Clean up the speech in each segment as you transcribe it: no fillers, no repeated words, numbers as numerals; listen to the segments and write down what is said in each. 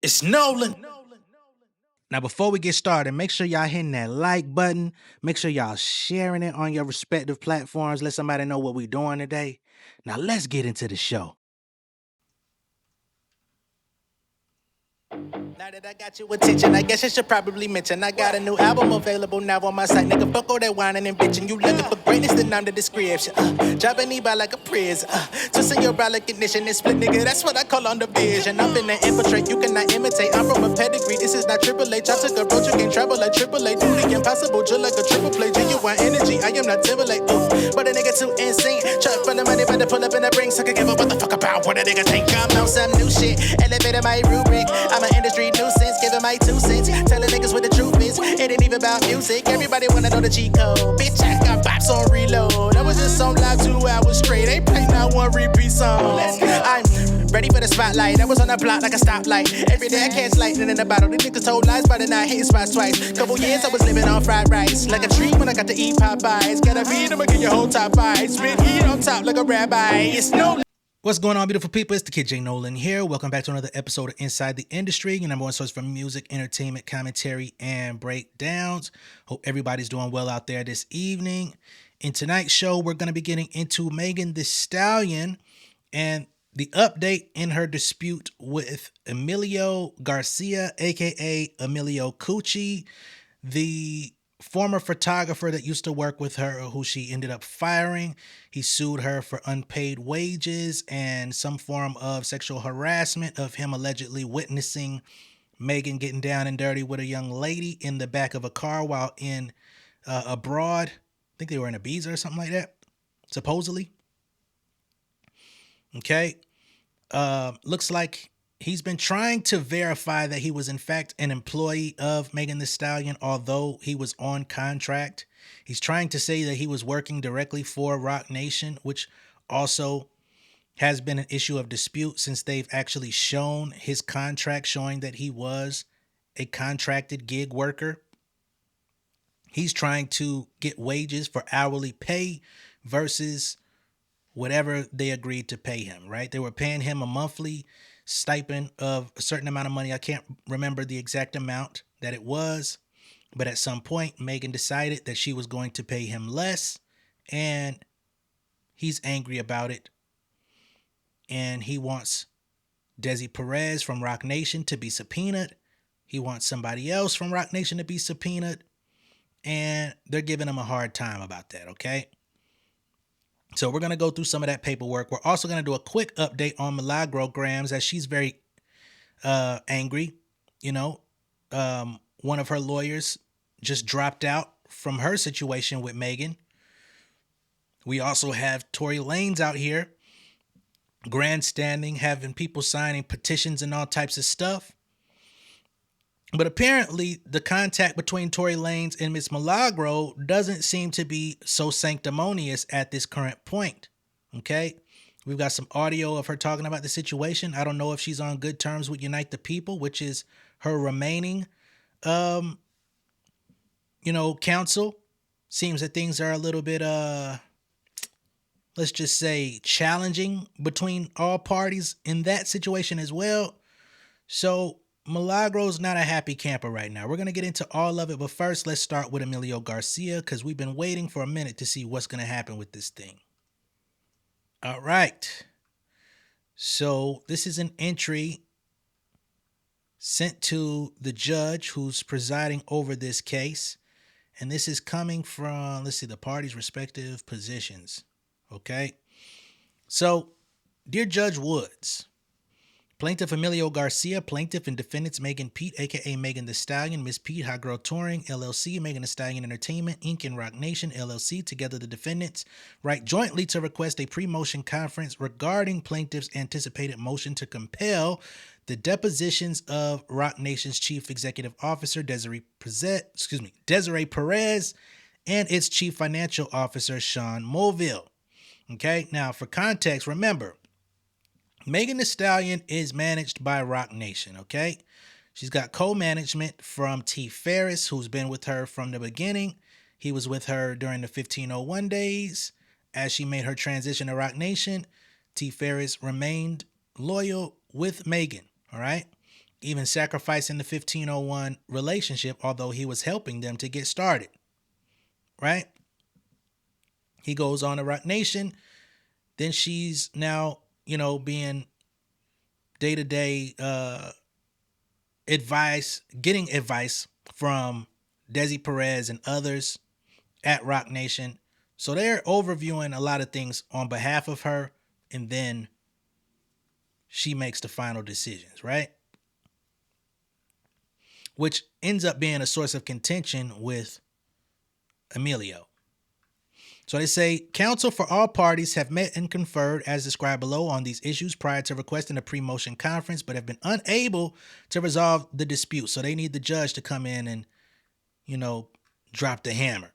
It's Nolan. Now, before we get started, make sure y'all hitting that like button. Make sure y'all sharing it on your respective platforms. Let somebody know what we're doing today. Now, let's get into the show. Now that I got your attention, I guess I should probably mention I got a new album available now on my site. Nigga, fuck all that whining and bitching. You looking for greatness, then I'm the description. Dropping me by like a prison. Twisting your brow like ignition and split, nigga. That's what I call on the vision. I'm finna infiltrate, you cannot imitate. I'm from a pedigree, this is not Triple H. I took a road, you can't travel like Triple A. Do the impossible, just like a triple play. Genuine energy, I am not Timberlake. But a nigga too insane. Truck for the money, but to pull up in the ring. So I can give a what the fuck about what a nigga think. I'm on some new shit, elevated my rubric. I'm an industry nuisance, giving my 2 cents. Telling niggas what the truth is. It ain't even about music. Everybody wanna know the cheat code. Bitch, I got bops on reload. I was just on live 2 hours straight. Ain't playing not one repeat song. I'm ready for the spotlight. I was on the block like a stoplight. Every day I catch lightning in the bottle. The niggas told lies, but not hitting spots twice. Couple years I was living on fried rice. Like a tree when I got to eat Popeyes. Gotta feed them and get your whole top 5. Spit heat on top like a rabbi. It's no. What's going on, beautiful people? It's the kid J Nolan here. Welcome back to another episode of Inside the Industry, your number one source for music, entertainment, commentary, and breakdowns. Hope everybody's doing well out there this evening. In tonight's show, we're going to be getting into Megan Thee Stallion and the update in her dispute with Emilio Garcia, aka Emilio Coochie, the former photographer that used to work with her, who she ended up firing. He sued her for unpaid wages and some form of sexual harassment of him allegedly witnessing Megan getting down and dirty with a young lady in the back of a car while in abroad. I think they were in Ibiza or something like that, supposedly. Okay. Looks like he's been trying to verify that he was in fact an employee of Megan Thee Stallion, although he was on contract. He's trying to say that he was working directly for Roc Nation, which also has been an issue of dispute since they've actually shown his contract showing that he was a contracted gig worker. He's trying to get wages for hourly pay versus whatever they agreed to pay him, right? They were paying him a monthly stipend of a certain amount of money. I can't remember the exact amount that it was, but at some point, Megan decided that she was going to pay him less, and he's angry about it. And he wants Desi Perez from Roc Nation to be subpoenaed. He wants somebody else from Roc Nation to be subpoenaed, and they're giving him a hard time about that, okay? So we're going to go through some of that paperwork. We're also going to do a quick update on Milagro Gramz, as she's very angry. You know, one of her lawyers just dropped out from her situation with Megan. We also have Tory Lanez out here grandstanding, having people signing petitions and all types of stuff. But apparently the contact between Tory Lanez and Miss Milagro doesn't seem to be so sanctimonious at this current point. Okay. We've got some audio of her talking about the situation. I don't know if she's on good terms with Unite the People, which is her remaining, counsel. Seems that things are a little bit, let's just say, challenging between all parties in that situation as well. So Milagro's not a happy camper right now. We're going to get into all of it, but first let's start with Emilio Garcia, because we've been waiting for a minute to see what's going to happen with this thing. All right. So this is an entry sent to the judge who's presiding over this case, and this is coming from, let's see, the parties' respective positions. Okay. So, dear Judge Woods, Plaintiff Emilio Garcia, plaintiff and defendants Megan Pete, a.k.a. Megan Thee Stallion, Miss Pete, High Girl Touring, LLC, Megan Thee Stallion Entertainment, Inc., and Roc Nation, LLC, together the defendants, write jointly to request a pre-motion conference regarding plaintiff's anticipated motion to compel the depositions of Roc Nation's Chief Executive Officer, Desiree Perez, and its Chief Financial Officer, Sean Mulville. Okay, now for context, remember, Megan Thee Stallion is managed by Roc Nation, okay? She's got co-management from T. Ferris, who's been with her from the beginning. He was with her during the 1501 days. As she made her transition to Roc Nation, T. Ferris remained loyal with Megan, all right? even sacrificing the 1501 relationship, although he was helping them to get started. Right? He goes on to Rock Nation. Then she's now, being day-to-day getting advice from Desi Perez and others at Rock Nation. So they're overviewing a lot of things on behalf of her, and then she makes the final decisions, right? Which ends up being a source of contention with Emilio. So they say, counsel for all parties have met and conferred as described below on these issues prior to requesting a pre-motion conference, but have been unable to resolve the dispute. So they need the judge to come in and, drop the hammer.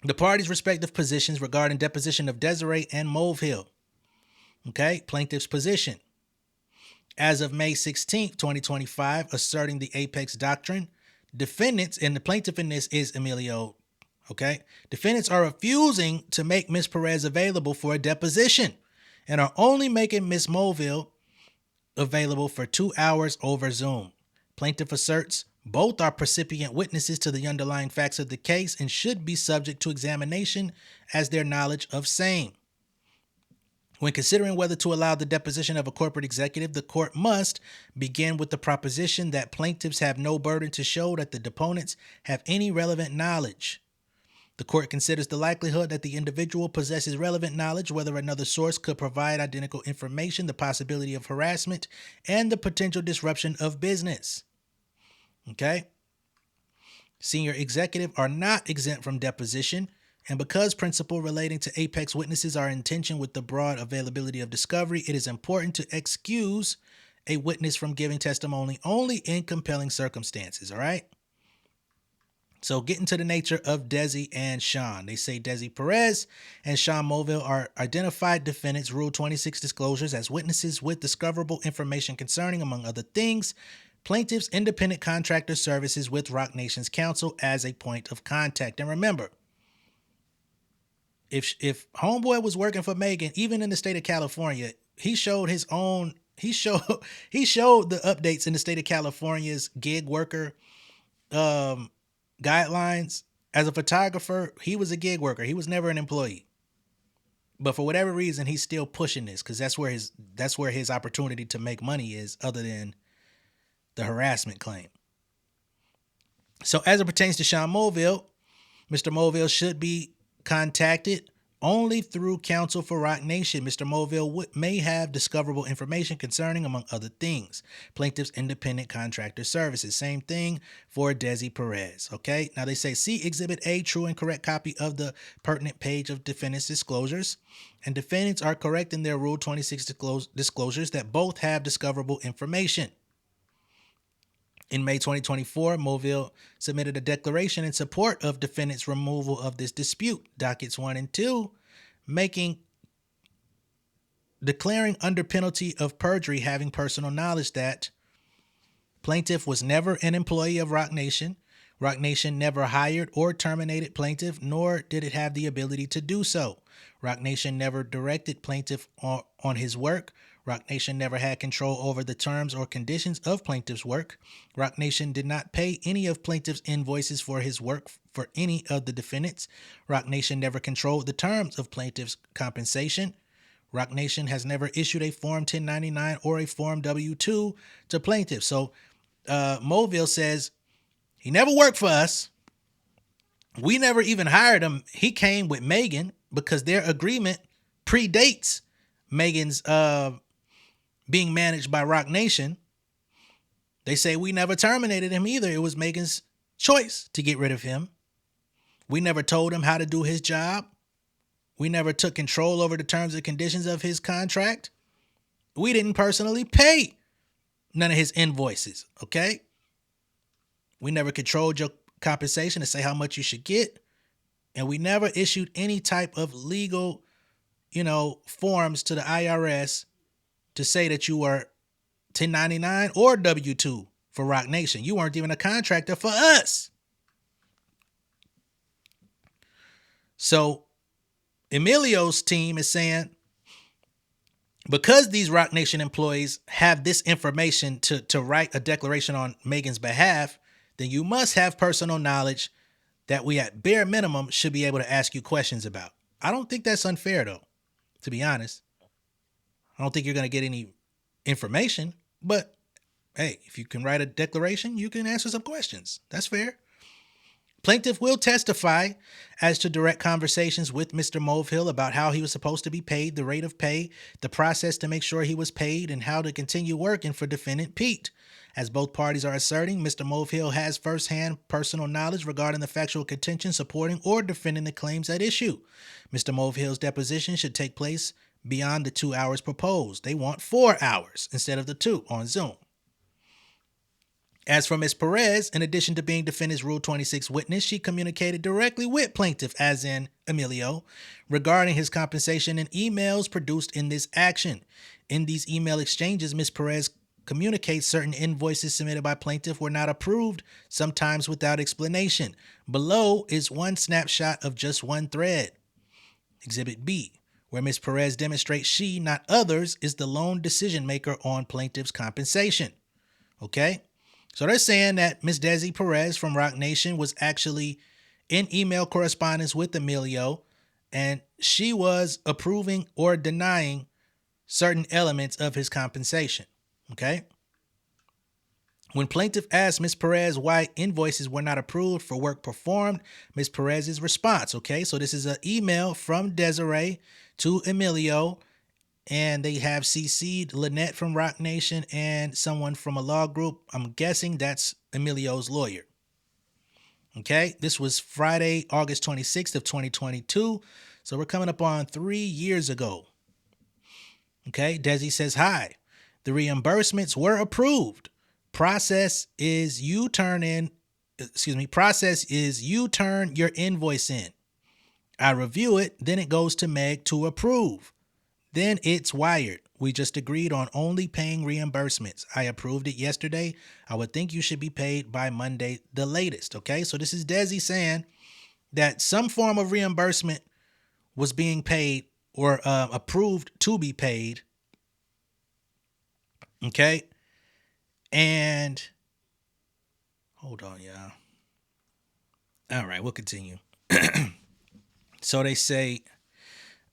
The parties' respective positions regarding deposition of Desiree and Mauve Hill. Okay, plaintiff's position. As of May 16th, 2025, asserting the Apex Doctrine, defendants, and the plaintiff in this is Emilio. Okay, defendants are refusing to make Ms. Perez available for a deposition and are only making Ms. Moville available for 2 hours over Zoom. Plaintiff asserts both are precipient witnesses to the underlying facts of the case and should be subject to examination as their knowledge of same. When considering whether to allow the deposition of a corporate executive, the court must begin with the proposition that plaintiffs have no burden to show that the deponents have any relevant knowledge. The court considers the likelihood that the individual possesses relevant knowledge, whether another source could provide identical information, the possibility of harassment, and the potential disruption of business. Okay? Senior executive are not exempt from deposition, and because principle relating to Apex witnesses are in tension with the broad availability of discovery, it is important to excuse a witness from giving testimony only in compelling circumstances, all right? So getting to the nature of Desi and Sean. They say Desi Perez and Sean Moville are identified defendants, Rule 26 disclosures as witnesses with discoverable information concerning, among other things, plaintiff's independent contractor services with Rock Nation's counsel as a point of contact. And remember, if Homeboy was working for Megan, even in the state of California, he showed the updates in the state of California's gig worker guidelines. As a photographer, he was a gig worker. He was never an employee. But for whatever reason, he's still pushing this because that's where his opportunity to make money is, other than the harassment claim. So as it pertains to Sean Moville, Mr. Moville should be contacted only through counsel for Rock Nation. Mr. Moville may have discoverable information concerning, among other things, plaintiff's independent contractor services. Same thing for Desi Perez. Okay. Now they say, see Exhibit A, true and correct copy of the pertinent page of defendant's disclosures. And defendants are correct in their Rule 26 disclosures that both have discoverable information. In May 2024, Moville submitted a declaration in support of defendants' removal of this dispute, dockets 1 and 2, declaring under penalty of perjury having personal knowledge that plaintiff was never an employee of Rock Nation. Rock Nation never hired or terminated plaintiff, nor did it have the ability to do so. Rock Nation never directed plaintiff on his work. Rock Nation never had control over the terms or conditions of plaintiff's work. Rock Nation did not pay any of plaintiff's invoices for his work for any of the defendants. Rock Nation never controlled the terms of plaintiff's compensation. Rock Nation has never issued a Form 1099 or a Form W-2 to plaintiffs. So Moville says he never worked for us. We never even hired him. He came with Megan because their agreement predates Megan's being managed by Rock Nation. They say we never terminated him either. It was Megan's choice to get rid of him. We never told him how to do his job. We never took control over the terms and conditions of his contract. We didn't personally pay none of his invoices, okay? We never controlled your compensation to say how much you should get. And we never issued any type of legal, forms to the IRS to say that you were 1099 or W-2 for Rock Nation. You weren't even a contractor for us. So Emilio's team is saying Because these Rock Nation employees have this information to write a declaration on Megan's behalf, then you must have personal knowledge that we at bare minimum should be able to ask you questions about. I don't think that's unfair though, to be honest. I don't think you're going to get any information, but hey, if you can write a declaration, you can answer some questions. That's fair. Plaintiff will testify as to direct conversations with Mr. Mulvihill about how he was supposed to be paid, the rate of pay, the process to make sure he was paid, and how to continue working for defendant Pete. As both parties are asserting, Mr. Mulvihill has firsthand personal knowledge regarding the factual contention supporting or defending the claims at issue. Mr. Mulvihill's deposition should take place beyond the 2 hours proposed. They want 4 hours instead of the 2 on Zoom. As for Ms. Perez, in addition to being defendant's Rule 26 witness, she communicated directly with plaintiff, as in Emilio, regarding his compensation in emails produced in this action. In these email exchanges, Ms. Perez communicates certain invoices submitted by plaintiff were not approved, sometimes without explanation. Below is one snapshot of just one thread. Exhibit B, where Ms. Perez demonstrates she, not others, is the lone decision maker on plaintiff's compensation. Okay? So they're saying that Ms. Desi Perez from Rock Nation was actually in email correspondence with Emilio, and she was approving or denying certain elements of his compensation. Okay? When plaintiff asked Ms. Perez why invoices were not approved for work performed, Ms. Perez's response, okay? So this is an email from Desiree to Emilio, and they have CC'd Lynette from Rock Nation and someone from a law group. I'm guessing that's Emilio's lawyer. Okay, this was Friday, August 26th of 2022. So we're coming up on 3 years ago. Okay, Desi says, hi, the reimbursements were approved. Process is you turn your invoice in. I review it, then it goes to Meg to approve. Then it's wired. We just agreed on only paying reimbursements. I approved it yesterday. I would think you should be paid by Monday, the latest. Okay, so this is Desi saying that some form of reimbursement was being paid or approved to be paid. Okay, and hold on, y'all. All right, we'll continue. So they say,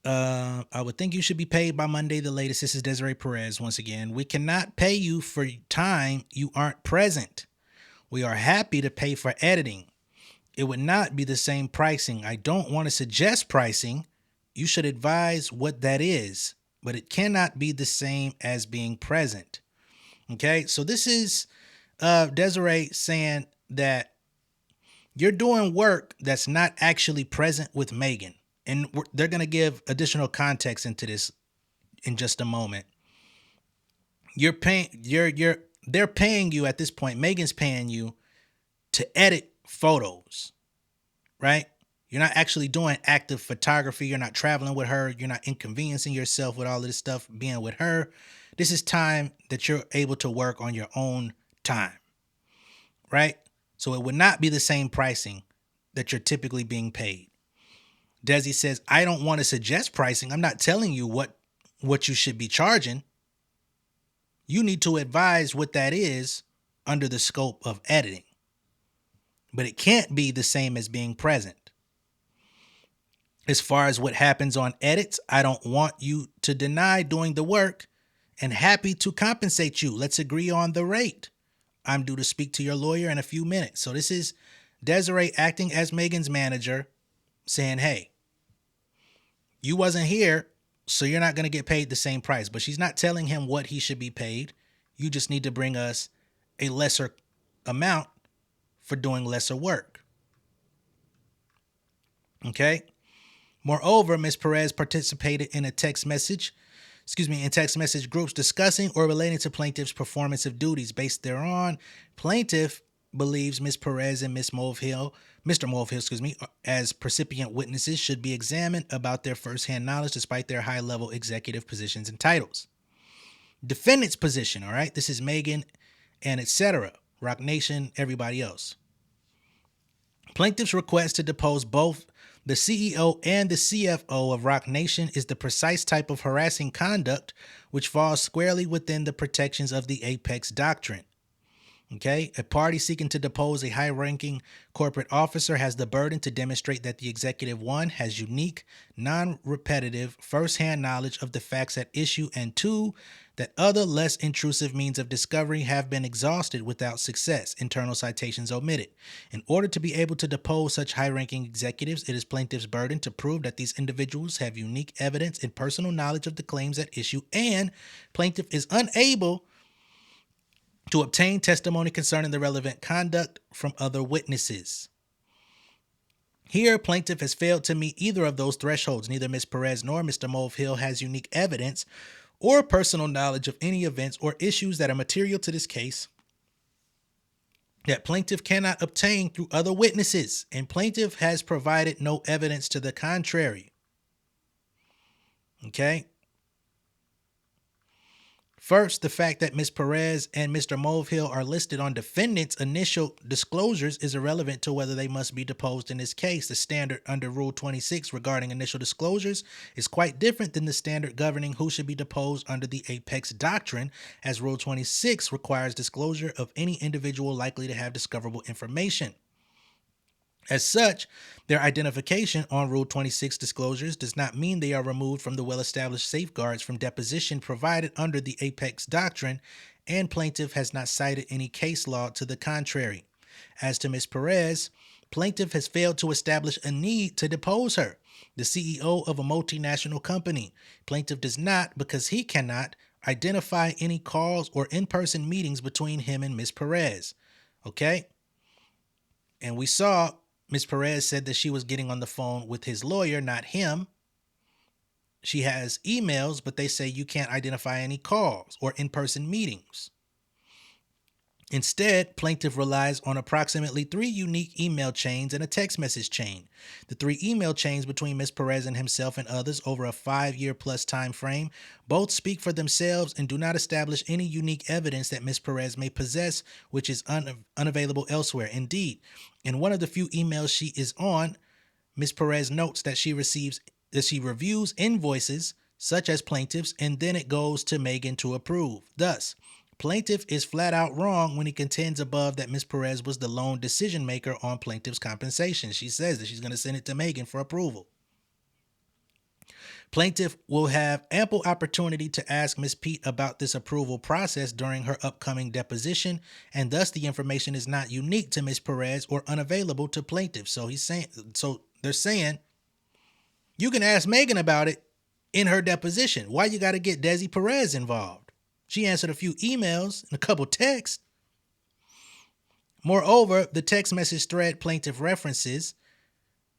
I would think you should be paid by Monday the latest. This is Desiree Perez once again. We cannot pay you for time you aren't present. We are happy to pay for editing. It would not be the same pricing. I don't want to suggest pricing. You should advise what that is, but it cannot be the same as being present. Okay, so this is Desiree saying that you're doing work that's not actually present with Megan. And they're going to give additional context into this in just a moment. They're paying you at this point. Megan's paying you to edit photos, right? You're not actually doing active photography. You're not traveling with her. You're not inconveniencing yourself with all of this stuff being with her. This is time that you're able to work on your own time, right? So it would not be the same pricing that you're typically being paid. Desi says, I don't want to suggest pricing. I'm not telling you what you should be charging. You need to advise what that is under the scope of editing. But it can't be the same as being present. As far as what happens on edits, I don't want you to deny doing the work and happy to compensate you. Let's agree on the rate. I'm due to speak to your lawyer in a few minutes. So this is Desiree acting as Megan's manager saying, hey, you wasn't here, so you're not going to get paid the same price. But she's not telling him what he should be paid. You just need to bring us a lesser amount for doing lesser work. Okay? Moreover, Ms. Perez participated in text message groups discussing or relating to plaintiff's performance of duties. Based thereon, plaintiff believes Ms. Perez and Mr. Mulvihill, as percipient witnesses should be examined about their firsthand knowledge despite their high-level executive positions and titles. Defendant's position, all right? This is Megan and etc., Rock Nation, everybody else. Plaintiff's request to depose both The CEO and the CFO of Roc Nation is the precise type of harassing conduct which falls squarely within the protections of the Apex Doctrine. Okay, a party seeking to depose a high-ranking corporate officer has the burden to demonstrate that the executive, one, has unique, non-repetitive, first-hand knowledge of the facts at issue, and two, that other less intrusive means of discovery have been exhausted without success, internal citations omitted. In order to be able to depose such high-ranking executives, it is plaintiff's burden to prove that these individuals have unique evidence and personal knowledge of the claims at issue, and plaintiff is unable to obtain testimony concerning the relevant conduct from other witnesses. Here, plaintiff has failed to meet either of those thresholds. Neither Ms. Perez nor Mr. Mulvihill has unique evidence or personal knowledge of any events or issues that are material to this case that plaintiff cannot obtain through other witnesses, and plaintiff has provided no evidence to the contrary. Okay? First, the fact that Ms. Perez and Mr. Mulvihill are listed on defendants' initial disclosures is irrelevant to whether they must be deposed in this case. The standard under Rule 26 regarding initial disclosures is quite different than the standard governing who should be deposed under the Apex Doctrine, as Rule 26 requires disclosure of any individual likely to have discoverable information. As such, their identification on Rule 26 disclosures does not mean they are removed from the well-established safeguards from deposition provided under the Apex Doctrine, and plaintiff has not cited any case law to the contrary. As to Ms. Perez, plaintiff has failed to establish a need to depose her, the CEO of a multinational company. Plaintiff does not, because he cannot, identify any calls or in-person meetings between him and Ms. Perez. Okay? And we saw Ms. Perez said that she was getting on the phone with his lawyer, not him. She has emails, but they say you can't identify any calls or in-person meetings. Instead, plaintiff relies on approximately 3 unique email chains and a text message chain. The 3 email chains between Ms. Perez and himself and others over a 5-year-plus time frame both speak for themselves and do not establish any unique evidence that Ms. Perez may possess, which is unavailable elsewhere. Indeed, in one of the few emails she is on, Ms. Perez notes that she reviews invoices such as plaintiff's, and then it goes to Megan to approve. Thus, plaintiff is flat out wrong when he contends above that Ms. Perez was the lone decision maker on plaintiff's compensation. She says that she's going to send it to Megan for approval. Plaintiff will have ample opportunity to ask Ms. Pete about this approval process during her upcoming deposition, and thus the information is not unique to Ms. Perez or unavailable to plaintiff. So they're saying you can ask Megan about it in her deposition. Why you got to get Desi Perez involved? She answered a few emails and a couple texts. Moreover, the text message thread plaintiff references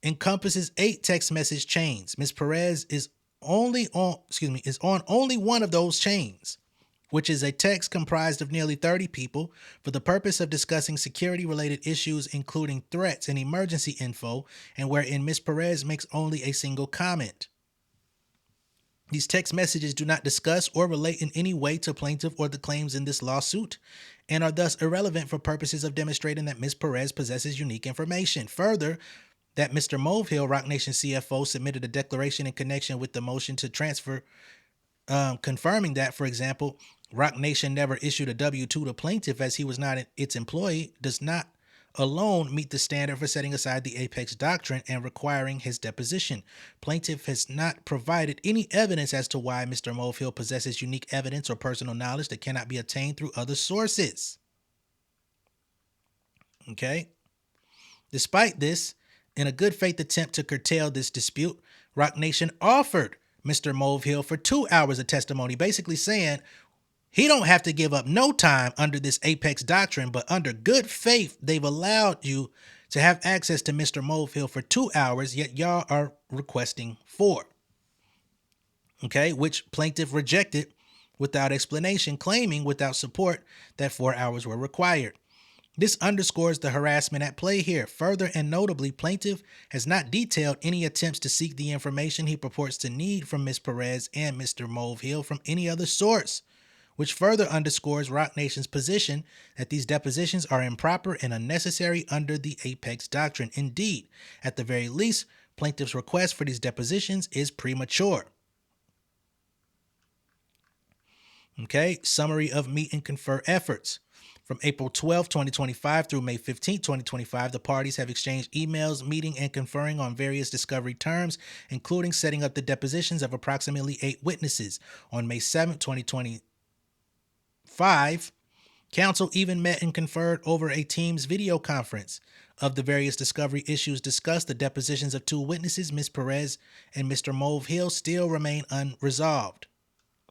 encompasses 8 text message chains. Ms. Perez is on only one of those chains, which is a text comprised of nearly 30 people for the purpose of discussing security-related issues, including threats and emergency info, and wherein Ms. Perez makes only a single comment. These text messages do not discuss or relate in any way to plaintiff or the claims in this lawsuit, and are thus irrelevant for purposes of demonstrating that Ms. Perez possesses unique information. Further, that Mr. Mulvihill, Roc Nation CFO, submitted a declaration in connection with the motion to transfer, confirming that, for example, Roc Nation never issued a W-2 to plaintiff as he was not its employee, does not alone meet the standard for setting aside the Apex Doctrine and requiring his deposition. Plaintiff has not provided any evidence as to why Mr. Mulvihill possesses unique evidence or personal knowledge that cannot be obtained through other sources. Okay? Despite this, in a good faith attempt to curtail this dispute, Roc Nation offered Mr. Mulvihill for 2 hours of testimony, basically saying he don't have to give up no time under this Apex Doctrine, but under good faith, they've allowed you to have access to Mr. Mulvihill for 2 hours, yet y'all are requesting 4. Okay, which plaintiff rejected without explanation, claiming without support that 4 hours were required. This underscores the harassment at play here. Further and notably, plaintiff has not detailed any attempts to seek the information he purports to need from Ms. Perez and Mr. Mulvihill from any other source, which further underscores Roc Nation's position that these depositions are improper and unnecessary under the Apex Doctrine. Indeed, at the very least, Plaintiff's request for these depositions is premature. Okay, summary of meet and confer efforts. From April 12, 2025 through May 15, 2025, the parties have exchanged emails, meeting and conferring on various discovery terms, including setting up the depositions of approximately 8 witnesses. On May 7, 2025, counsel even met and conferred over a Teams video conference. Of the various discovery issues discussed, the depositions of 2 witnesses, Ms. Perez and Mr. Move Hill, still remain unresolved.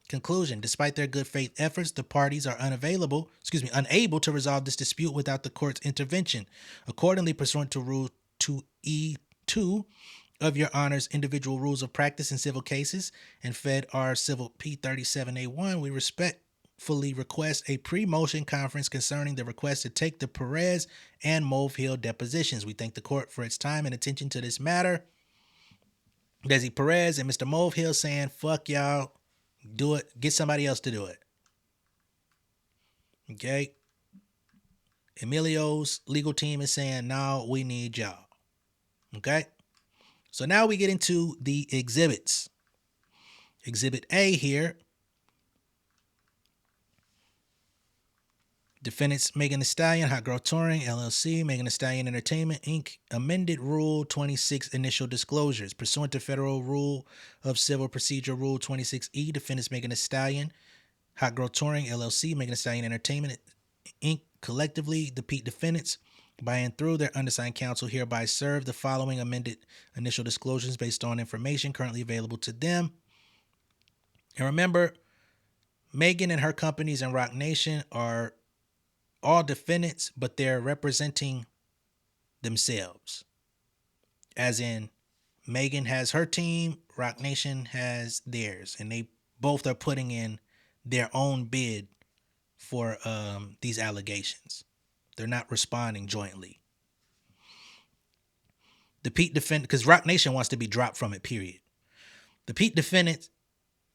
Conclusion: despite their good faith efforts, the parties are unable to resolve this dispute without the court's intervention. Accordingly, pursuant to Rule 2E2 of Your Honor's Individual Rules of Practice in Civil Cases and Fed R Civil P37A1, we respectfully request a pre-motion conference concerning the request to take the Perez and Move Hill depositions. We thank the court for its time and attention to this matter. Desi Perez and Mr. Move Hill saying, fuck y'all. Do it. Get somebody else to do it. Okay. Emilio's legal team is saying, no, we need y'all. Okay. So now we get into the exhibits. Exhibit A here. Defendants Megan Thee Stallion, Hot Girl Touring, LLC, Megan Thee Stallion Entertainment, Inc., amended Rule 26 initial disclosures. Pursuant to Federal Rule of Civil Procedure Rule 26E, defendants Megan Thee Stallion, Hot Girl Touring, LLC, Megan Thee Stallion Entertainment, Inc., collectively, the Pete defendants, by and through their undersigned counsel, hereby serve the following amended initial disclosures based on information currently available to them. And remember, Megan and her companies and Roc Nation are all defendants, but they're representing themselves. As in, Megan has her team, Roc Nation has theirs, and they both are putting in their own bid for these allegations. They're not responding jointly. The Pete defendant, because Roc Nation wants to be dropped from it, period. The Pete defendants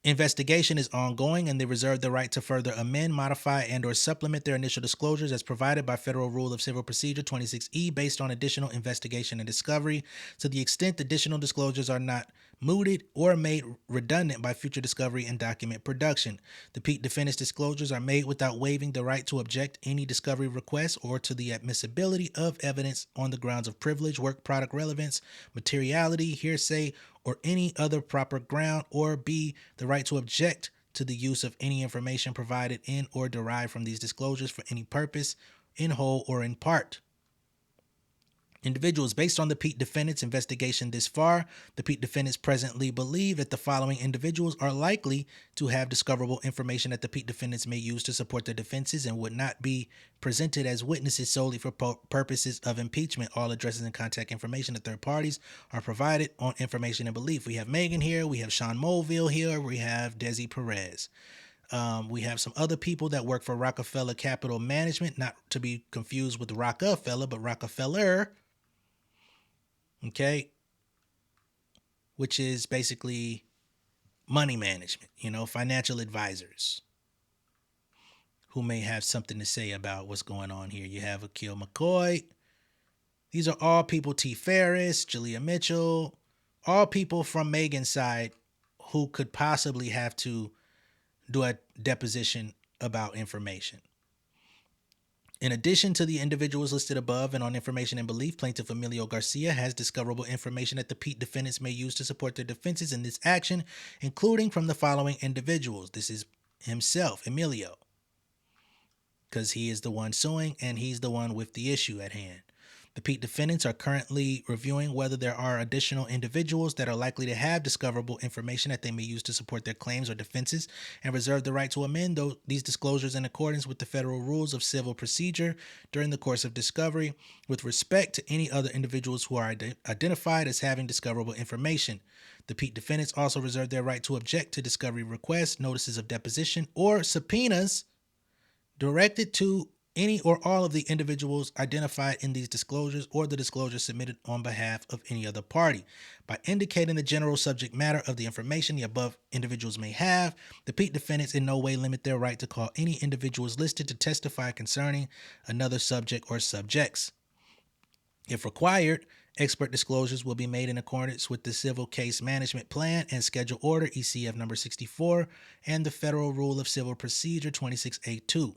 investigation is ongoing, and they reserve the right to further amend, modify, and or supplement their initial disclosures as provided by Federal Rule of Civil Procedure 26E based on additional investigation and discovery. To the extent additional disclosures are not mooted or made redundant by future discovery and document production. The Pete defendants' disclosures are made without waiving the right to object any discovery request or to the admissibility of evidence on the grounds of privilege, work product relevance, materiality, hearsay, or any other proper ground, or B, the right to object to the use of any information provided in or derived from these disclosures for any purpose, in whole or in part. Individuals, based on the Pete defendants' investigation this far, the Pete defendants presently believe that the following individuals are likely to have discoverable information that the Pete defendants may use to support their defenses and would not be presented as witnesses solely for purposes of impeachment. All addresses and contact information to third parties are provided on information and belief. We have Megan here, we have Sean Mulville here, we have Desi Perez. We have some other people that work for Rockefeller Capital Management, not to be confused with Rockefeller, but Rockefeller. Okay, which is basically money management, financial advisors who may have something to say about what's going on here. You have Akil McCoy. These are all people, T. Ferris, Julia Mitchell, all people from Megan's side who could possibly have to do a deposition about information. In addition to the individuals listed above and on information and belief, Plaintiff Emilio Garcia has discoverable information that the Pete defendants may use to support their defenses in this action, including from the following individuals. This is himself, Emilio, because he is the one suing and he's the one with the issue at hand. The Pete defendants are currently reviewing whether there are additional individuals that are likely to have discoverable information that they may use to support their claims or defenses, and reserve the right to amend these disclosures in accordance with the Federal Rules of Civil Procedure during the course of discovery with respect to any other individuals who are identified as having discoverable information. The Pete defendants also reserve their right to object to discovery requests, notices of deposition, or subpoenas directed to any or all of the individuals identified in these disclosures or the disclosures submitted on behalf of any other party. By indicating the general subject matter of the information the above individuals may have, the Pete defendants in no way limit their right to call any individuals listed to testify concerning another subject or subjects. If required, Expert disclosures will be made in accordance with the Civil Case Management Plan and Schedule Order ECF number 64 and the Federal Rule of Civil Procedure 26A2.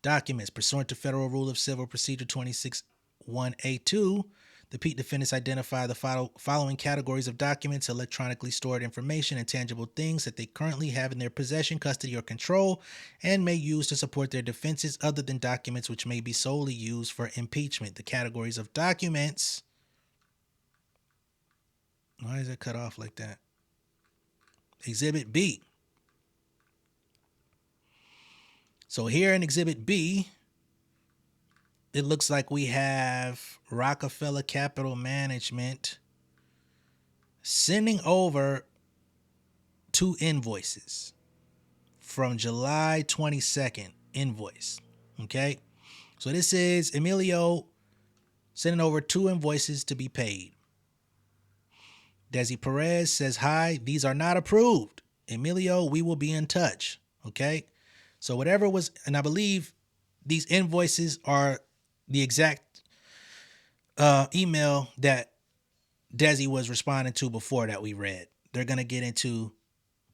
Documents pursuant to Federal Rule of Civil Procedure 261A2. The Pete defendants identify the following categories of documents: electronically stored information and tangible things that they currently have in their possession, custody, or control, and may use to support their defenses, other than documents which may be solely used for impeachment. The categories of documents. Why is it cut off like that? Exhibit B. So here in Exhibit B, it looks like we have Rockefeller Capital Management sending over 2 invoices from July 22nd invoice. Okay. So this is Emilio sending over 2 invoices to be paid. Desi Perez says, hi, these are not approved. Emilio, we will be in touch. Okay. So whatever was, and I believe these invoices are the exact email that Desi was responding to before that we read. They're going to get into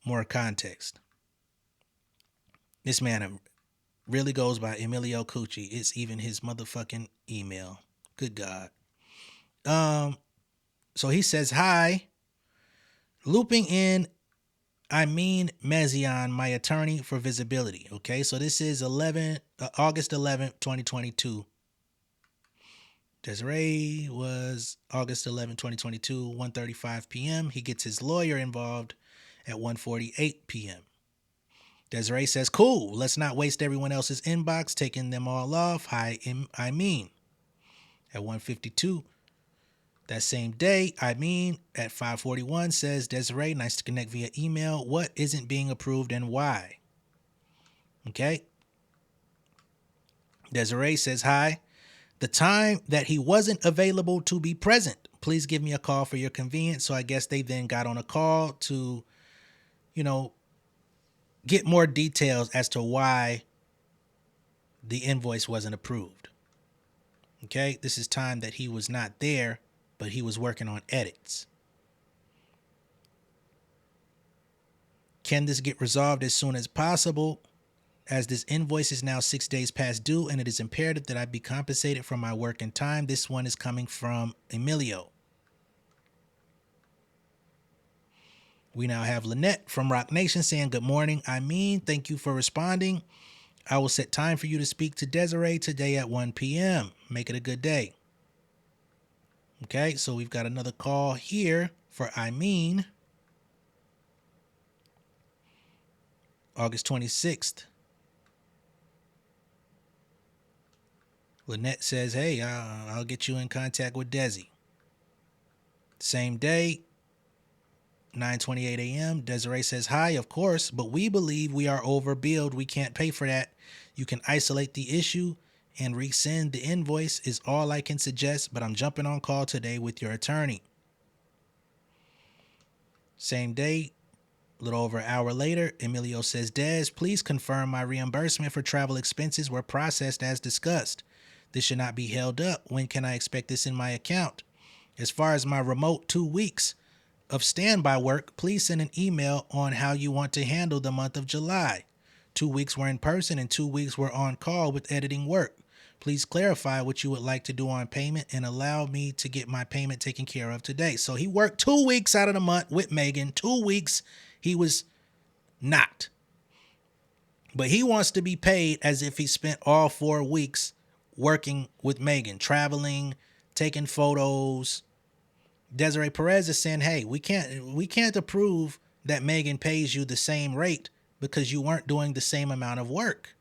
more context. This man really goes by Emilio Cucci. It's even his motherfucking email. Good God. So he says, hi, looping in Mezion, my attorney for visibility. Okay, so this is August 11th, 2022. Desiree was August 11, 2022, 1:35 p.m. He gets his lawyer involved at 1:48 p.m. Desiree says, cool, let's not waste everyone else's inbox, taking them all off. Hi, At 1:52 that same day, at 5:41 says, Desiree, nice to connect via email. What isn't being approved and why? Okay. Desiree says, hi. The time that he wasn't available to be present, please give me a call for your convenience. So I guess they then got on a call to, get more details as to why the invoice wasn't approved. Okay, this is time that he was not there, but he was working on edits. Can this get resolved as soon as possible? As this invoice is now 6 days past due, and it is imperative that I be compensated for my work and time. This one is coming from Emilio. We now have Lynette from Rock Nation saying, good morning. Thank you for responding. I will set time for you to speak to Desiree today at 1 p.m. Make it a good day. Okay, so we've got another call here for August 26th. Lynette says, hey, I'll get you in contact with Desi. Same day, 9:28 a.m. Desiree says, hi, of course, but we believe we are overbilled. We can't pay for that. You can isolate the issue and resend the invoice is all I can suggest, but I'm jumping on call today with your attorney. Same day, a little over an hour later, Emilio says, Des, please confirm my reimbursement for travel expenses were processed as discussed. This should not be held up. When can I expect this in my account? As far as my remote 2 weeks of standby work, please send an email on how you want to handle the month of July. 2 weeks were in person and 2 weeks were on call with editing work. Please clarify what you would like to do on payment and allow me to get my payment taken care of today. So he worked 2 weeks out of the month with Megan. 2 weeks he was not. But he wants to be paid as if he spent all 4 weeks working with Megan, traveling, taking photos. Desiree Perez is saying, hey, we can't approve that Megan pays you the same rate because you weren't doing the same amount of work.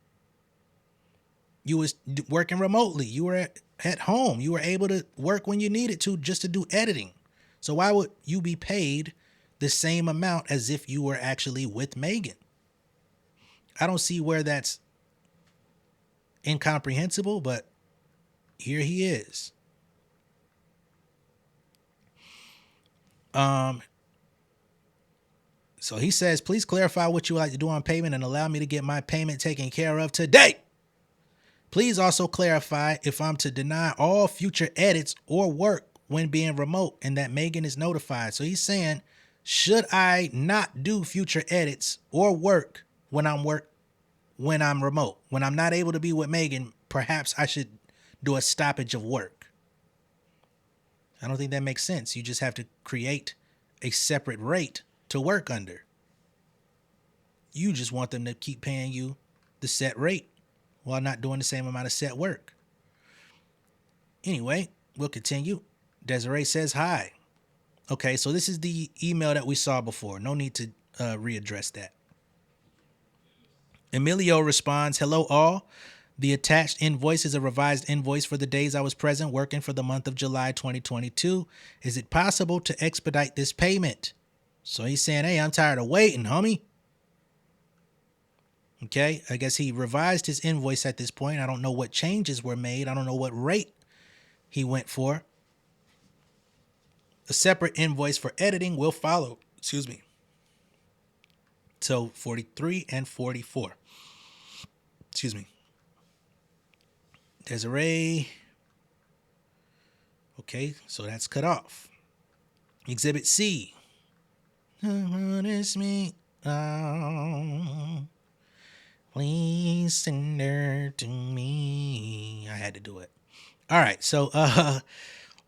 You was working remotely. You were at home. You were able to work when you needed to just to do editing. So why would you be paid the same amount as if you were actually with Megan? I don't see where that's incomprehensible, but here he is. So he says, please clarify what you would like to do on payment and allow me to get my payment taken care of today. Please also clarify if I'm to deny all future edits or work when being remote and that Megan is notified. So he's saying, should I not do future edits or work when I'm remote? When I'm not able to be with Megan, perhaps I should do a stoppage of work. I don't think that makes sense. You just have to create a separate rate to work under. You just want them to keep paying you the set rate while not doing the same amount of set work. Anyway, we'll continue. Desiree says hi. Okay, so this is the email that we saw before. No need to readdress that. Emilio responds, hello all. The attached invoice is a revised invoice for the days I was present working for the month of July 2022. Is it possible to expedite this payment? So he's saying, hey, I'm tired of waiting, homie. Okay, I guess he revised his invoice at this point. I don't know what changes were made. I don't know what rate he went for. A separate invoice for editing will follow. Excuse me. So 43 and 44. Excuse me. Desiree. Okay, so that's cut off. Exhibit C. It's me. Oh, please send her to me. I had to do it. All right, so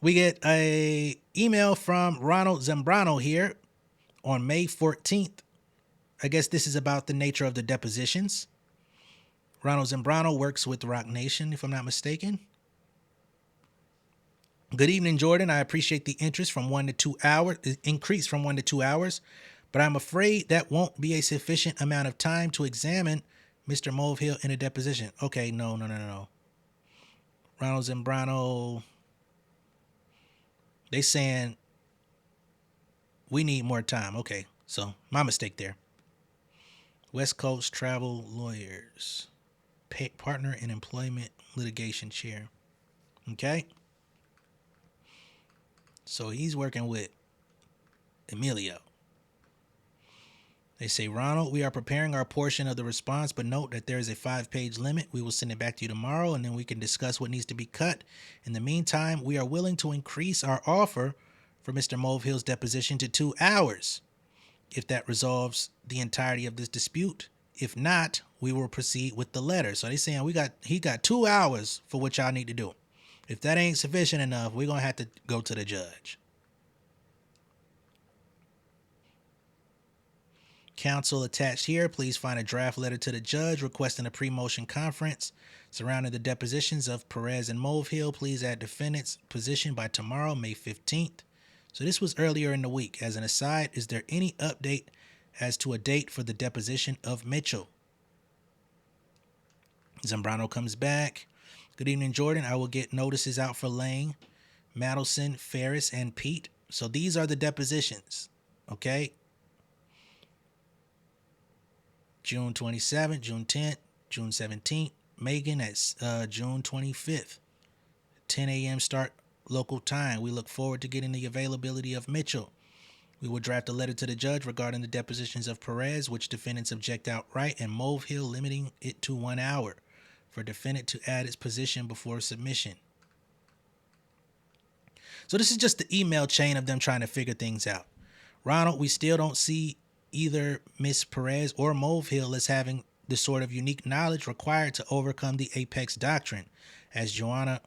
we get a email from Ronald Zambrano here on May 14th. I guess this is about the nature of the depositions. Ronald Zambrano works with Rock Nation, if I'm not mistaken. Good evening, Jordan. I appreciate the interest from 1 to 2 hours, increase from 1 to 2 hours, but I'm afraid that won't be a sufficient amount of time to examine Mr. Movehill in a deposition. Okay, no. Ronald Zambrano, they saying we need more time. Okay, so my mistake there. West Coast Travel Lawyers, partner in employment litigation chair. Okay. So he's working with Emilio. They say, Ronald, we are preparing our portion of the response, but note that there is a 5-page limit. We will send it back to you tomorrow, and then we can discuss what needs to be cut. In the meantime, we are willing to increase our offer for Mr. Movehill's deposition to 2 hours if that resolves the entirety of this dispute. If not, we will proceed with the letter. So they're saying he got 2 hours for what y'all need to do. If that ain't sufficient enough, we're going to have to go to the judge. Counsel attached here. Please find a draft letter to the judge requesting a pre-motion conference surrounding the depositions of Perez and Movehill. Please add defendant's position by tomorrow, May 15th. So this was earlier in the week. As an aside, is there any update as to a date for the deposition of Mitchell? Zambrano comes back. Good evening, Jordan. I will get notices out for Lane, Madelson, Ferris, and Pete. So these are the depositions, okay? June 27th, June 10th, June 17th. Megan at June 25th. 10 a.m. start local time. We look forward to getting the availability of Mitchell. We will draft a letter to the judge regarding the depositions of Perez, which defendants object outright, and Movehill limiting it to 1 hour for defendant to add its position before submission. So this is just the email chain of them trying to figure things out. Ronald, we still don't see either Miss Perez or Movehill as having the sort of unique knowledge required to overcome the Apex Doctrine. As Joanna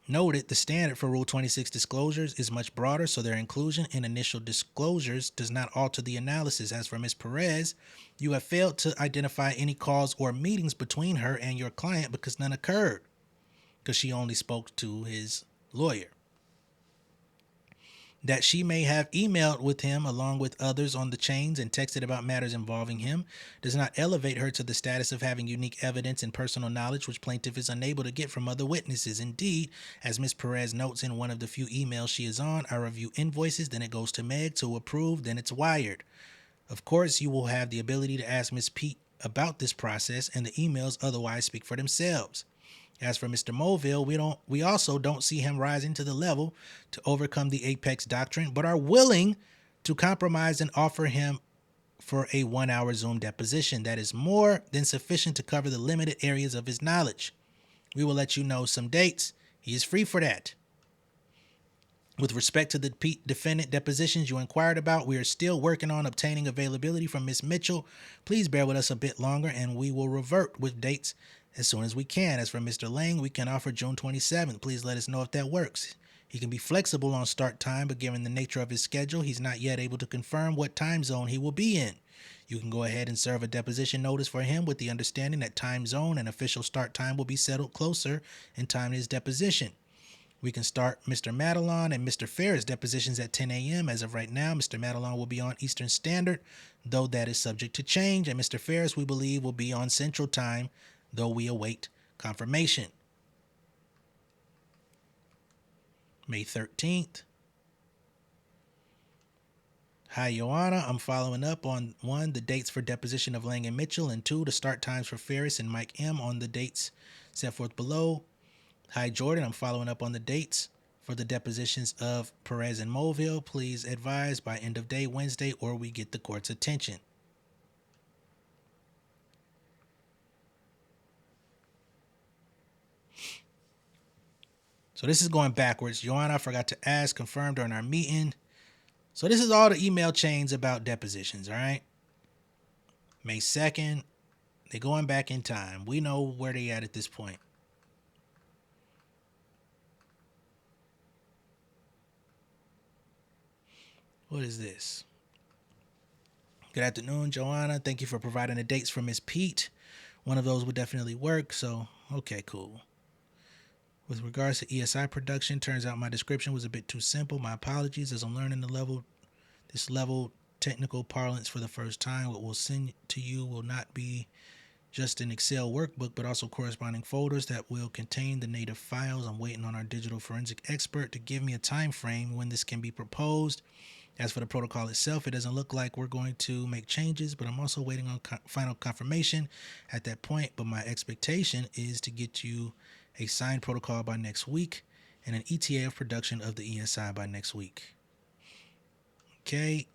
noted, the standard for Rule 26 disclosures is much broader, so their inclusion in initial disclosures does not alter the analysis. As for Ms. Perez, you have failed to identify any calls or meetings between her and your client because none occurred, because she only spoke to his lawyer. That she may have emailed with him along with others on the chains and texted about matters involving him does not elevate her to the status of having unique evidence and personal knowledge which plaintiff is unable to get from other witnesses. Indeed, as Ms. Perez notes in one of the few emails she is on, I review invoices, then it goes to Meg to approve, then it's wired. Of course, you will have the ability to ask Ms. Pete about this process, and the emails otherwise speak for themselves. As for Mr. Movehill, we also don't see him rising to the level to overcome the Apex Doctrine, but are willing to compromise and offer him for a 1 hour Zoom deposition that is more than sufficient to cover the limited areas of his knowledge. We will let you know some dates. He is free for that. With respect to the defendant depositions you inquired about, we are still working on obtaining availability from Ms. Mitchell. Please bear with us a bit longer and we will revert with dates as soon as we can. As for Mr. Lang, we can offer June 27th. Please let us know if that works. He can be flexible on start time, but given the nature of his schedule, he's not yet able to confirm what time zone he will be in. You can go ahead and serve a deposition notice for him with the understanding that time zone and official start time will be settled closer in time to his deposition. We can start Mr. Madelon and Mr. Ferris depositions at 10 a.m. As of right now, Mr. Madelon will be on Eastern Standard, though that is subject to change, and Mr. Ferris, we believe, will be on Central Time, though we await confirmation. May 13th. Hi, Joanna. I'm following up on 1, the dates for deposition of Lang and Mitchell, and 2, the start times for Ferris and Mike M. on the dates set forth below. Hi, Jordan. I'm following up on the dates for the depositions of Perez and Mulville. Please advise by end of day Wednesday or we get the court's attention. So this is going backwards. Joanna, I forgot to ask, confirmed during our meeting. So this is all the email chains about depositions, all right? May 2nd. They're going back in time. We know where they at this point. What is this? Good afternoon, Joanna. Thank you for providing the dates for Miss Pete. One of those would definitely work, so okay, cool. With regards to ESI production, turns out my description was a bit too simple. My apologies, as I'm learning this level technical parlance for the first time. What we'll send to you will not be just an Excel workbook, but also corresponding folders that will contain the native files. I'm waiting on our digital forensic expert to give me a time frame when this can be proposed. As for the protocol itself, it doesn't look like we're going to make changes, but I'm also waiting on final confirmation at that point. But my expectation is to get you a signed protocol by next week and an ETA of production of the ESI by next week. Okay.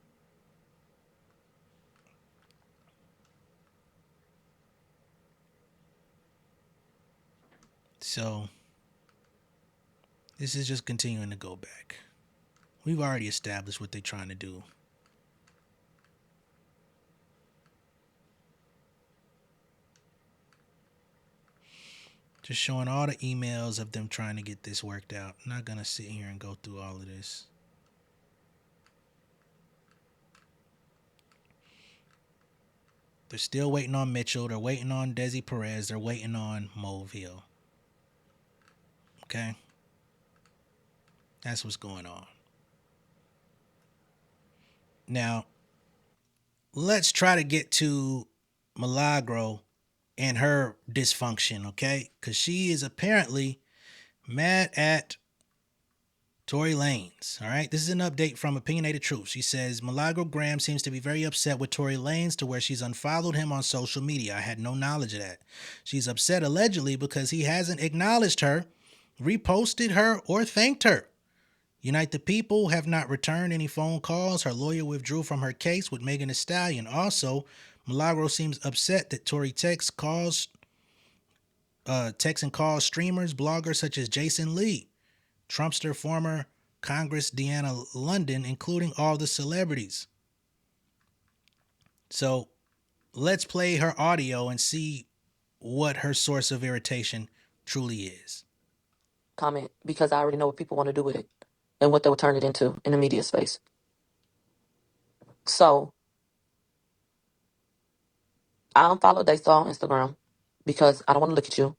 So this is just continuing to go back. We've already established what they're trying to do. Just showing all the emails of them trying to get this worked out. I'm not going to sit here and go through all of this. They're still waiting on Mitchell. They're waiting on Desi Perez. They're waiting on Mulville. Okay? That's what's going on. Now, let's try to get to Milagro and her dysfunction, okay? Because she is apparently mad at Tory Lanez, all right? This is an update from Opinionated Truth. She says, Milagro Gramz seems to be very upset with Tory Lanez to where she's unfollowed him on social media. I had no knowledge of that. She's upset allegedly because he hasn't acknowledged her, reposted her, or thanked her. Unite the People have not returned any phone calls. Her lawyer withdrew from her case with Megan Thee Stallion. Also, Milagro seems upset that Tory texts and calls streamers, bloggers such as Jason Lee, Trumpster former Congress Deanna London, including all the celebrities. So let's play her audio and see what her source of irritation truly is. Comment because I already know what people want to do with it and what they will turn it into in the media space. So I unfollowed Daystar on Instagram because I don't want to look at you.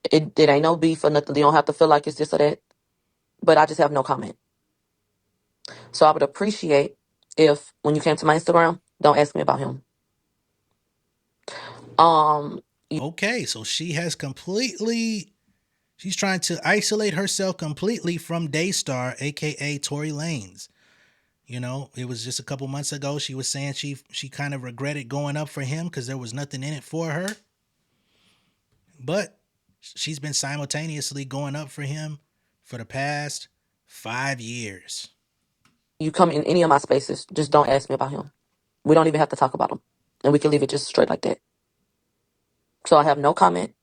It ain't no beef or nothing. You don't have to feel like it's this or that. But I just have no comment. So I would appreciate if when you came to my Instagram, don't ask me about him. Okay, so she's trying to isolate herself completely from Daystar, aka Tory Lanez. You know, it was just a couple months ago she was saying she kind of regretted going up for him because there was nothing in it for her. But she's been simultaneously going up for him for the past 5 years. You come in any of my spaces, just don't ask me about him. We don't even have to talk about him. And we can leave it just straight like that. So I have no comment.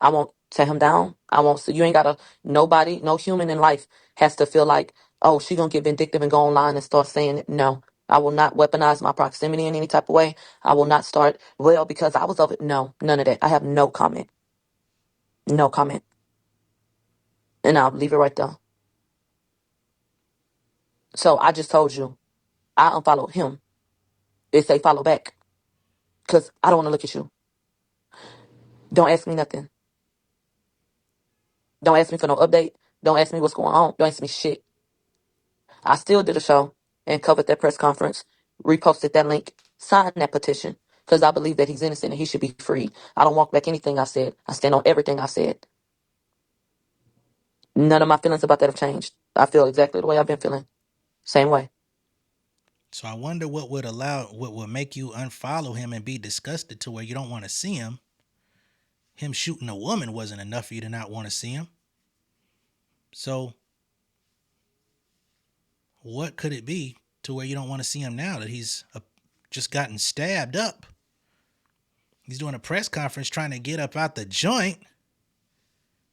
I want tear him down. I won't see. You ain't gotta. Nobody, no human in life has to feel like, oh, she gonna get vindictive and go online and start saying it. No, I will not weaponize my proximity in any type of way. I will not start. Well, because I was of it. No, none of that. I have no comment. No comment. And I'll leave it right there. So I just told you, I unfollowed him. It say follow back because I don't want to look at you. Don't ask me nothing. Don't ask me for no update. Don't ask me what's going on. Don't ask me shit. I still did a show and covered that press conference, reposted that link, signed that petition because I believe that he's innocent and he should be free. I don't walk back anything I said. I stand on everything I said. None of my feelings about that have changed. I feel exactly the way I've been feeling. Same way. So I wonder what would make you unfollow him and be disgusted to where you don't want to see him. Him shooting a woman wasn't enough for you to not want to see him. So what could it be to where you don't want to see him now that he's just gotten stabbed up? He's doing a press conference trying to get up out the joint.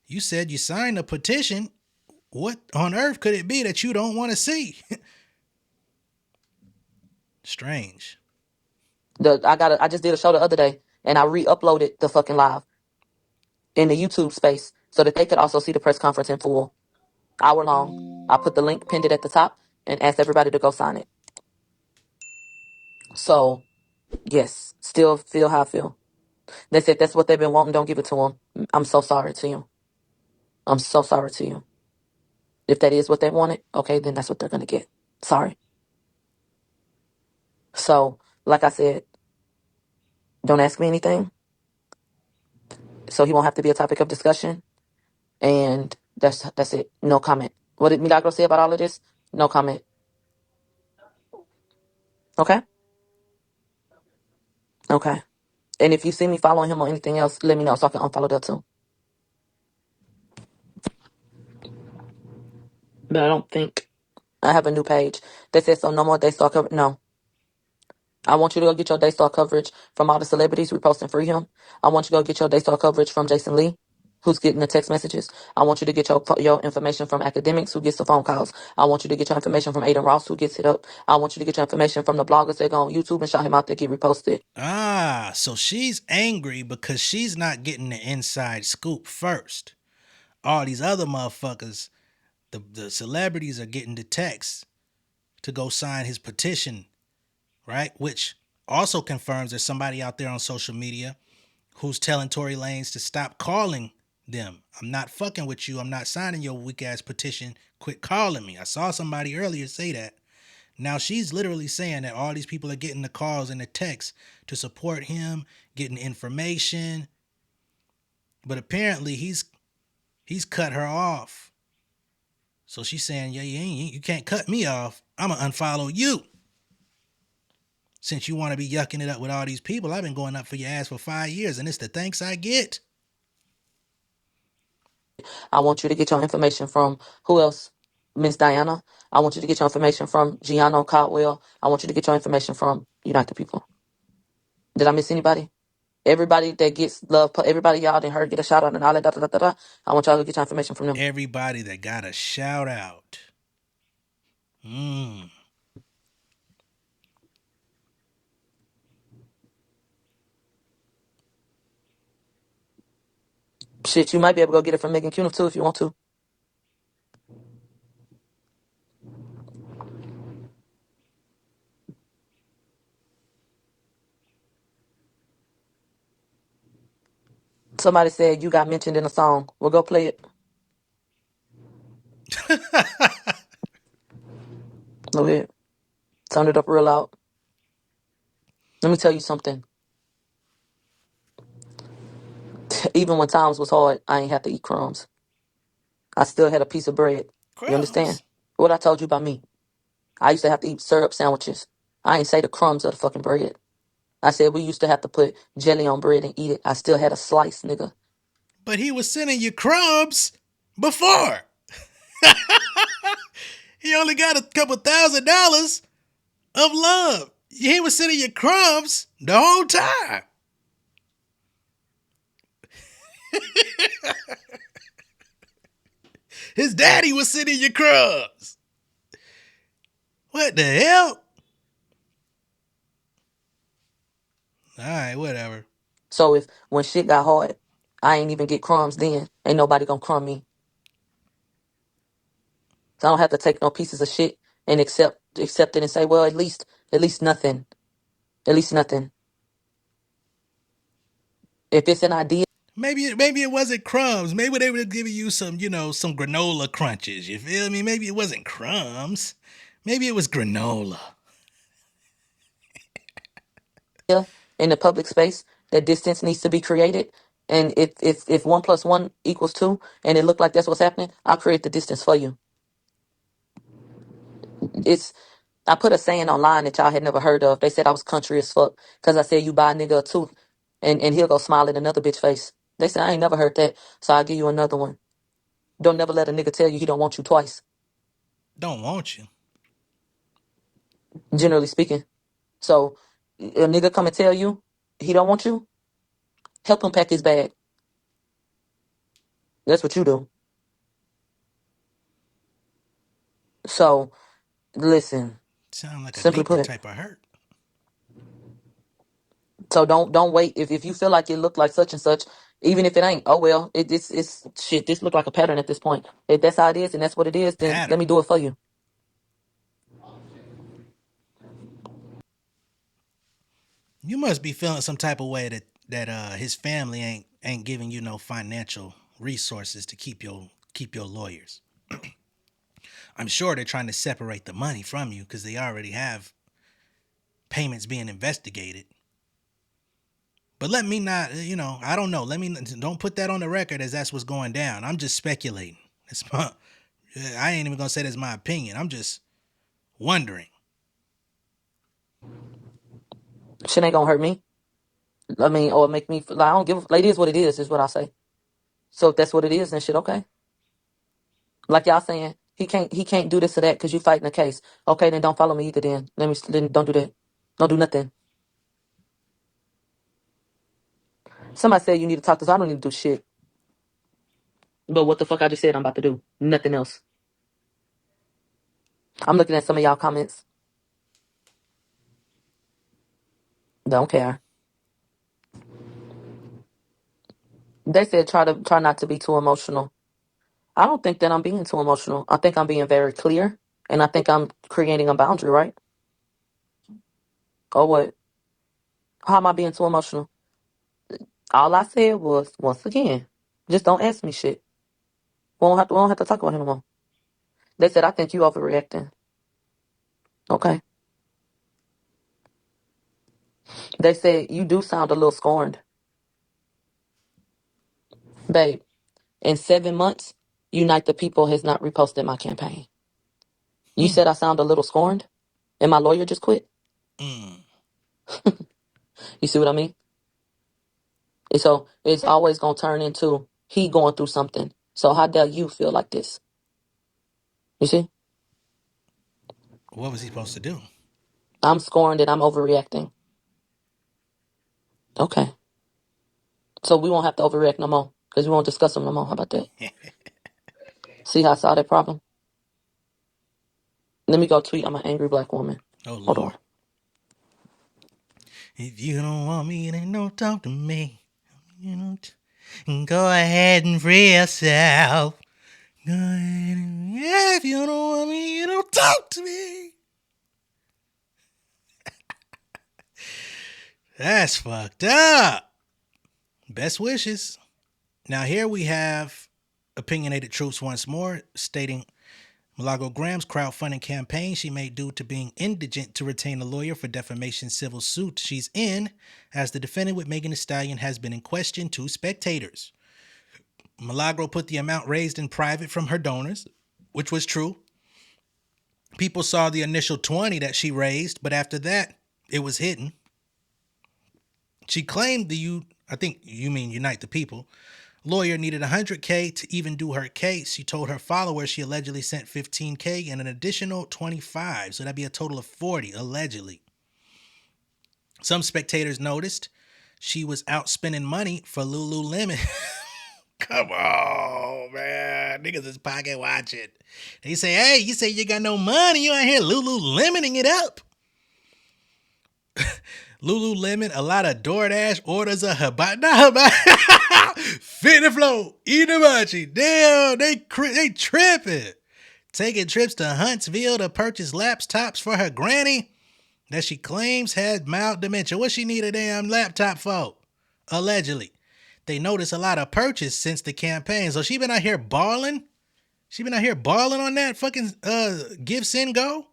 You said you signed a petition. What on earth could it be that you don't want to see? Strange. I just did a show the other day and I re-uploaded the fucking live in the YouTube space so that they could also see the press conference in full. Hour long. I put the link, pinned it at the top, and asked everybody to go sign it. So, yes, still feel how I feel. They said that's what they've been wanting. Don't give it to them. I'm so sorry to you. I'm so sorry to you. If that is what they wanted, okay, then that's what they're going to get. Sorry. So, like I said, don't ask me anything. So he won't have to be a topic of discussion. And that's it. No comment. What did Milagro say about all of this? No comment. Okay? Okay. And if you see me following him on anything else, let me know so I can unfollow that too. But I don't think I have a new page that says so no more Daystar coverage. No. I want you to go get your Daystar coverage from all the celebrities reposting free him. I want you to go get your Daystar coverage from Jason Lee, who's getting the text messages. I want you to get your information from academics who gets the phone calls. I want you to get your information from Aiden Ross who gets hit up. I want you to get your information from the bloggers that go on YouTube and shout him out that get reposted. Ah, so she's angry because she's not getting the inside scoop first. All these other motherfuckers, the celebrities are getting the text to go sign his petition, right? Which also confirms there's somebody out there on social media who's telling Tory Lanez to stop calling them. I'm not fucking with you. I'm not signing your weak ass petition. Quit calling me. I saw somebody earlier say that. Now she's literally saying that all these people are getting the calls and the texts to support him, getting information. But apparently he's cut her off. So she's saying, yeah, you can't cut me off. I'm going to unfollow you. Since you want to be yucking it up with all these people, I've been going up for your ass for 5 years, and it's the thanks I get. I want you to get your information from who else? Miss Diana. I want you to get your information from Gianno Caldwell. I want you to get your information from Unite the People. Did I miss anybody? Everybody that gets love, everybody y'all didn't heard get a shout out and all that. Da, da, da, da, da. I want y'all to get your information from them. Everybody that got a shout out. Shit, you might be able to go get it from Megan Cunha too if you want to. Somebody said you got mentioned in a song. We'll go play it. Go ahead. Turn it up real loud. Let me tell you something. Even when times was hard, I ain't have to eat crumbs. I still had a piece of bread. You understand? Crumbs. What I told you about me. I used to have to eat syrup sandwiches. I ain't say the crumbs of the fucking bread. I said we used to have to put jelly on bread and eat it. I still had a slice, nigga. But he was sending you crumbs before. He only got a couple $1,000 of love. He was sending you crumbs the whole time. His daddy was sitting in your Grrrls. What the hell? All right, whatever. So if when shit got hard, I ain't even get crumbs then. Ain't nobody gonna crumb me. So I don't have to take no pieces of shit and accept it and say, well, at least nothing. At least nothing. If it's an idea, Maybe it wasn't crumbs. Maybe they were giving you some, some granola crunches. You feel me? Maybe it wasn't crumbs. Maybe it was granola. in the public space, that distance needs to be created. And if 1+1 = 2, and it looked like that's what's happening, I'll create the distance for you. It's I put a saying online that y'all had never heard of. They said I was country as fuck because I said you buy a nigga a tooth and he'll go smile at another bitch face. They said I ain't never heard that, so I'll give you another one. Don't never let a nigga tell you he don't want you twice. Don't want you. Generally speaking. So a nigga come and tell you he don't want you, help him pack his bag. That's what you do. So listen, Sound like a simply deeper put. type of hurt. So don't wait. If you feel like it looked like such and such, even if it ain't, oh well, it's shit. This look like a pattern at this point. If that's how it is and that's what it is, then let Pattern. me do it for you. You must be feeling some type of way that his family ain't giving you no financial resources to keep your lawyers. I'm sure they're trying to separate the money from you because they already have payments being investigated. But let me not, I don't know. Don't put that on the record as that's what's going down. I'm just speculating. I ain't even gonna say that's my opinion. I'm just wondering. Shit ain't gonna hurt me. I mean, or make me feel like I don't give. Like, it is what it is what I say. So if that's what it is, then shit, okay. Like y'all saying, he can't do this or that because you fighting a case. Okay, then don't follow me either. Then don't do that. Don't do nothing. Somebody said you need to talk to us. I don't need to do shit. But what the fuck I just said I'm about to do? Nothing else. I'm looking at some of y'all comments. Don't care. They said try not to be too emotional. I don't think that I'm being too emotional. I think I'm being very clear, and I think I'm creating a boundary, right? Or what? How am I being too emotional? All I said was, once again, just don't ask me shit. We don't have to talk about him no more. They said I think you overreacting. Okay. They said you do sound a little scorned, babe. In 7 months, Unite the People has not reposted my campaign. You Hmm. said I sound a little scorned, and my lawyer just quit. Mm. You see what I mean? And so it's always gonna turn into he going through something. So how dare you feel like this? You see? What was he supposed to do? I'm scorned and I'm overreacting. Okay. So we won't have to overreact no more because we won't discuss them no more. How about that? See how I saw that problem? Let me go tweet. I'm an angry black woman. Oh Hold on. Lord. If you don't want me, then don't talk to me. You know, go ahead and free yourself. Go ahead and, yeah, if you don't want me, you don't talk to me. That's fucked up. Best wishes. Now here we have opinionated troops once more stating Milagro Gramz crowdfunding campaign she made due to being indigent to retain a lawyer for defamation civil suit she's in, as the defendant with Megan Thee Stallion has been in question to spectators. Milagro put the amount raised in private from her donors, which was true. People saw the initial 20 that she raised, but after that, it was hidden. She claimed I think you mean Unite the People, lawyer needed 100K to even do her case. She told her followers she allegedly sent 15K and an additional 25, so that'd be a total of 40, allegedly. Some spectators noticed she was out spending money for Lululemon. Come on, man. Niggas is pocket watching. They say, hey, you say you got no money. You out here Lululemoning it up. Lululemon, a lot of DoorDash orders of Fit the flow, eat hibachi. Damn, they tripping. Taking trips to Huntsville to purchase laptops for her granny that she claims had mild dementia. What she need a damn laptop for? Allegedly. They noticed a lot of purchase since the campaign. So she been out here balling? She been out here balling on that fucking Give, Send, Go?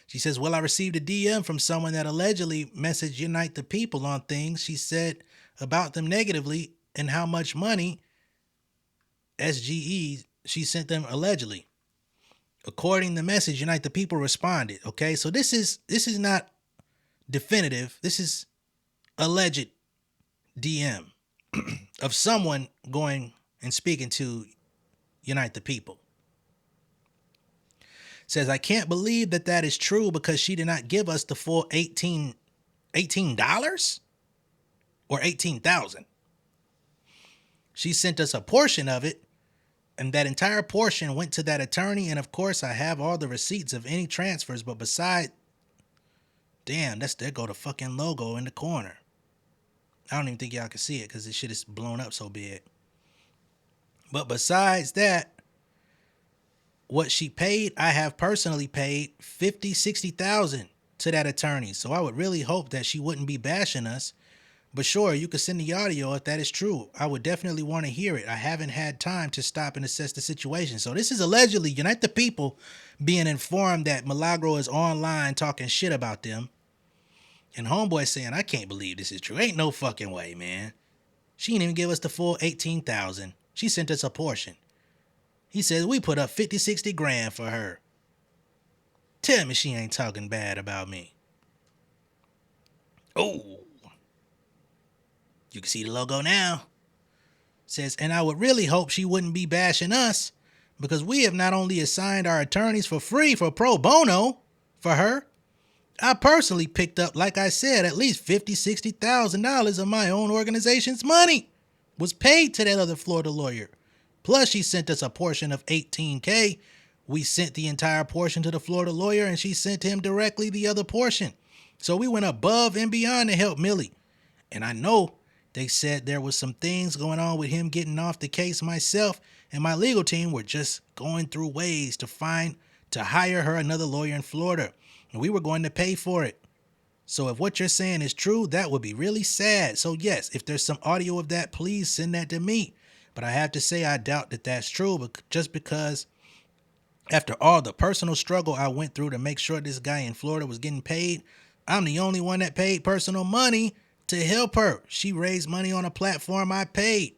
She says, well, I received a DM from someone that allegedly messaged Unite the People on things she said about them negatively and how much money, SGE, she sent them allegedly. According to the message, Unite the People responded. Okay, so this is not definitive. This is alleged DM of someone going and speaking to Unite the People. Says, I can't believe that is true because she did not give us the full $18 or $18,000. She sent us a portion of it, and that entire portion went to that attorney. And of course, I have all the receipts of any transfers. But beside, damn, there go the fucking logo in the corner. I don't even think y'all can see it because this shit is blown up so big. But besides that, what she paid, I have personally paid $50,000-$60,000 to that attorney. So I would really hope that she wouldn't be bashing us. But sure, you could send the audio if that is true. I would definitely want to hear it. I haven't had time to stop and assess the situation. So this is allegedly Unite the People being informed that Milagro is online talking shit about them. And homeboy saying, I can't believe this is true. Ain't no fucking way, man. She didn't even give us the full $18,000. She sent us a portion. He says, we put up 50, 60 grand for her. Tell me she ain't talking bad about me. Oh. You can see the logo now. Says, and I would really hope she wouldn't be bashing us because we have not only assigned our attorneys for free for pro bono for her, I personally picked up, like I said, at least $50,000, $60,000 of my own organization's money was paid to that other Florida lawyer. Plus, she sent us a portion of $18,000. We sent the entire portion to the Florida lawyer, and she sent him directly the other portion. So we went above and beyond to help Millie. And I know they said there was some things going on with him getting off the case. Myself and my legal team were just going through ways to hire her another lawyer in Florida. And we were going to pay for it. So if what you're saying is true, that would be really sad. So yes, if there's some audio of that, please send that to me. But I have to say, I doubt that that's true, but just because after all the personal struggle I went through to make sure this guy in Florida was getting paid, I'm the only one that paid personal money to help her. She raised money on a platform I paid.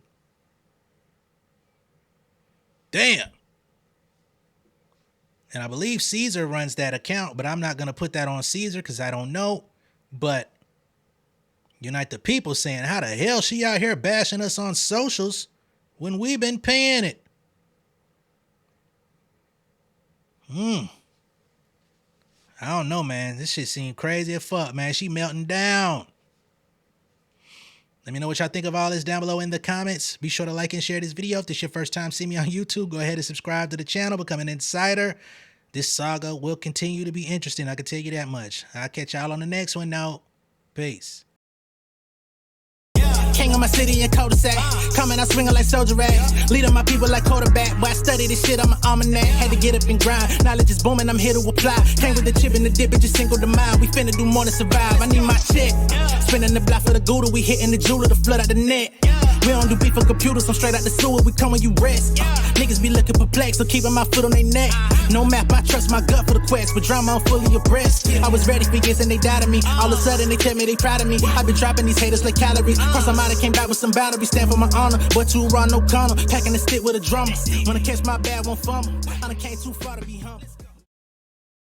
Damn. And I believe Caesar runs that account, but I'm not going to put that on Caesar because I don't know. But Unite the People saying, how the hell she out here bashing us on socials when we've been paying it? I don't know, man. This shit seemed crazy as fuck, man. She melting down. Let me know what y'all think of all this down below in the comments. Be sure to like and share this video. If this is your first time seeing me on YouTube, go ahead and subscribe to the channel, become an insider. This saga will continue to be interesting. I can tell you that much. I'll catch y'all on the next one now. Peace. King of my city and cul-de-sac. Coming out swinging like soldier rag. Leading my people like quarterback. But I study this shit on my almanac. Had to get up and grind. Knowledge is booming, I'm here to apply. Came with the chip and the dip, it just single the mind. We finna do more than survive. I need my check. Spinning the block for the Gouda. We hitting the jeweler to flood out the net. We don't do beef for computers, I'm straight out the sewer. We come when you rest. Niggas be looking perplexed, so keeping my foot on their neck. No map, I trust my gut for the quest. But drama, I'm fully abreast. I was ready for years and they died of me. All of a sudden they tell me they proud of me. I been dropping these haters like calories. Cross them out, I came back with some boundaries. Stand for my honor, but too raw, no corner. Packing the stick with a drummer. Wanna catch my bad, won't fumble. I done came too far to be humble.